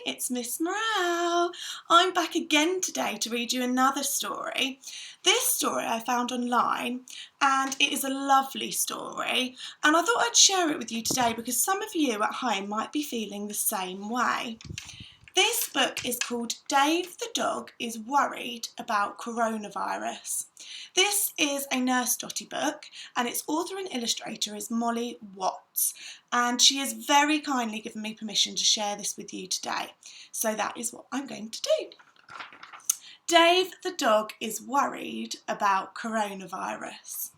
it's Miss Morale. I'm back again today to read you another story. This story I found online and it is a lovely story, and I thought I'd share it with you today because some of you at home might be feeling the same way. This book is called Dave the Dog is Worried About Coronavirus. This is a Nurse Dotty book and its author and illustrator is Molly Watts, and she has very kindly given me permission to share this with you today. So that is what I'm going to do. Dave the Dog is Worried About Coronavirus.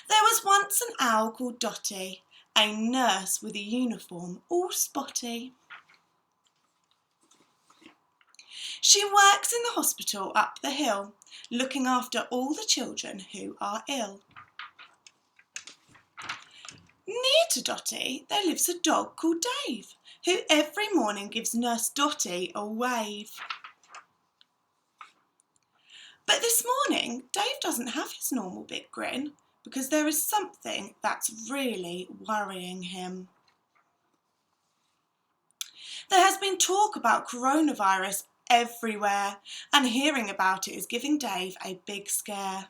There was once an owl called Dotty, a nurse with a uniform all spotty. She works in the hospital up the hill, looking after all the children who are ill. Near to Dotty there lives a dog called Dave, who every morning gives Nurse Dotty a wave. But this morning Dave doesn't have his normal big grin, because there is something that's really worrying him. There has been talk about coronavirus everywhere, and hearing about it is giving Dave a big scare.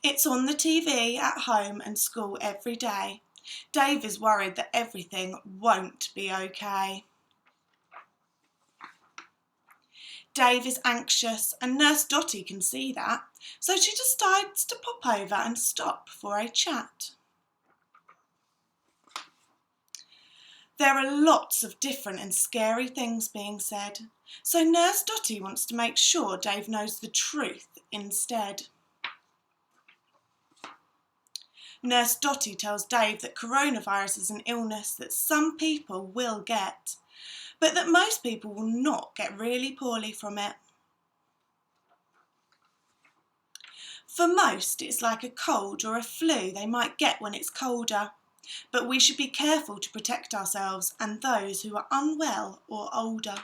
It's on the TV at home and school every day. Dave is worried that everything won't be okay. Dave is anxious and Nurse Dotty can see that, so she decides to pop over and stop for a chat. There are lots of different and scary things being said, so Nurse Dotty wants to make sure Dave knows the truth instead. Nurse Dotty tells Dave that coronavirus is an illness that some people will get, but that most people will not get really poorly from it. For most, it's like a cold or a flu they might get when it's colder, but we should be careful to protect ourselves and those who are unwell or older.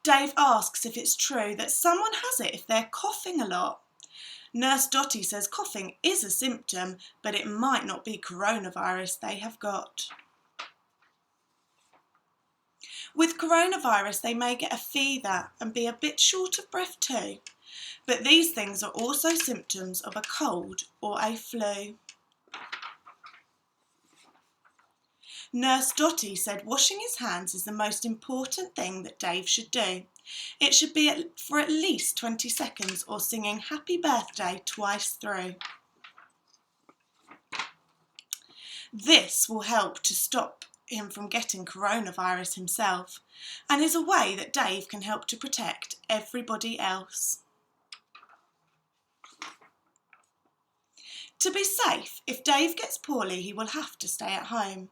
Dave asks if it's true that someone has it if they're coughing a lot. Nurse Dotty says coughing is a symptom, but it might not be coronavirus they have got. With coronavirus, they may get a fever and be a bit short of breath too, but these things are also symptoms of a cold or a flu. Nurse Dotty said washing his hands is the most important thing that Dave should do. It should be for at least 20 seconds or singing happy birthday twice through. This will help to stop him from getting coronavirus himself, and is a way that Dave can help to protect everybody else. To be safe, if Dave gets poorly, he will have to stay at home,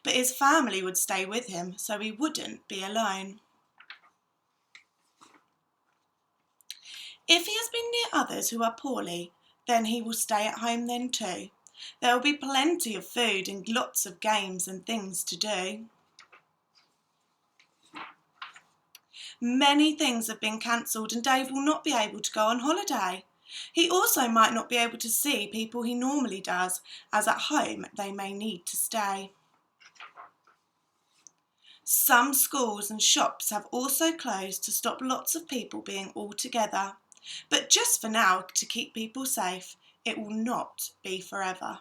but his family would stay with him so he wouldn't be alone. If he has been near others who are poorly, then he will stay at home then too. There will be plenty of food and lots of games and things to do. Many things have been cancelled and Dave will not be able to go on holiday. He also might not be able to see people he normally does, as at home they may need to stay. Some schools and shops have also closed to stop lots of people being all together, but just for now to keep people safe. It will not be forever.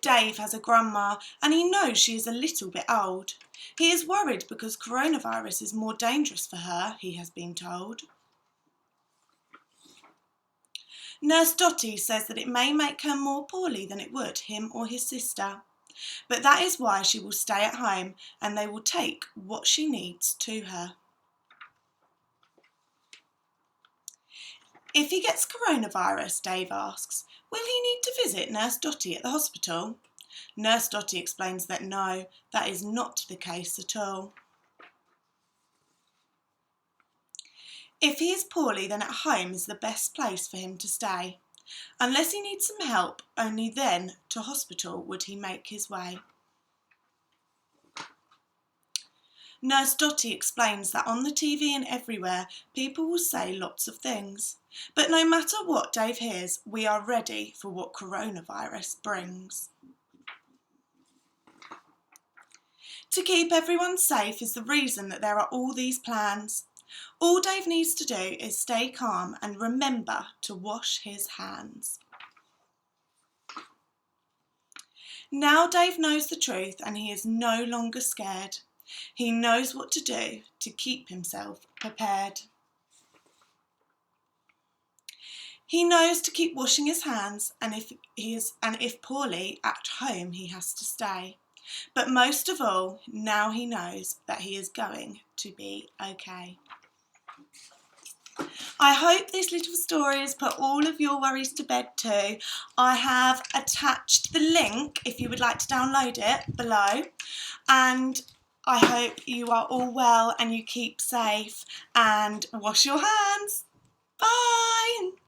Dave has a grandma and he knows she is a little bit old. He is worried because coronavirus is more dangerous for her, he has been told. Nurse Dotty says that it may make her more poorly than it would him or his sister, but that is why she will stay at home and they will take what she needs to her. If he gets coronavirus, Dave asks, will he need to visit Nurse Dotty at the hospital? Nurse Dotty explains that no, that is not the case at all. If he is poorly, then at home is the best place for him to stay. Unless he needs some help, only then to hospital would he make his way. Nurse Dotty explains that on the TV and everywhere, people will say lots of things. But no matter what Dave hears, we are ready for what coronavirus brings. To keep everyone safe is the reason that there are all these plans. All Dave needs to do is stay calm and remember to wash his hands. Now Dave knows the truth and he is no longer scared. He knows what to do to keep himself prepared. He knows to keep washing his hands, and if poorly at home he has to stay. But most of all, now he knows that he is going to be okay. I hope this little story has put all of your worries to bed too. I have attached the link if you would like to download it below, and I hope you are all well and you keep safe and wash your hands. Bye!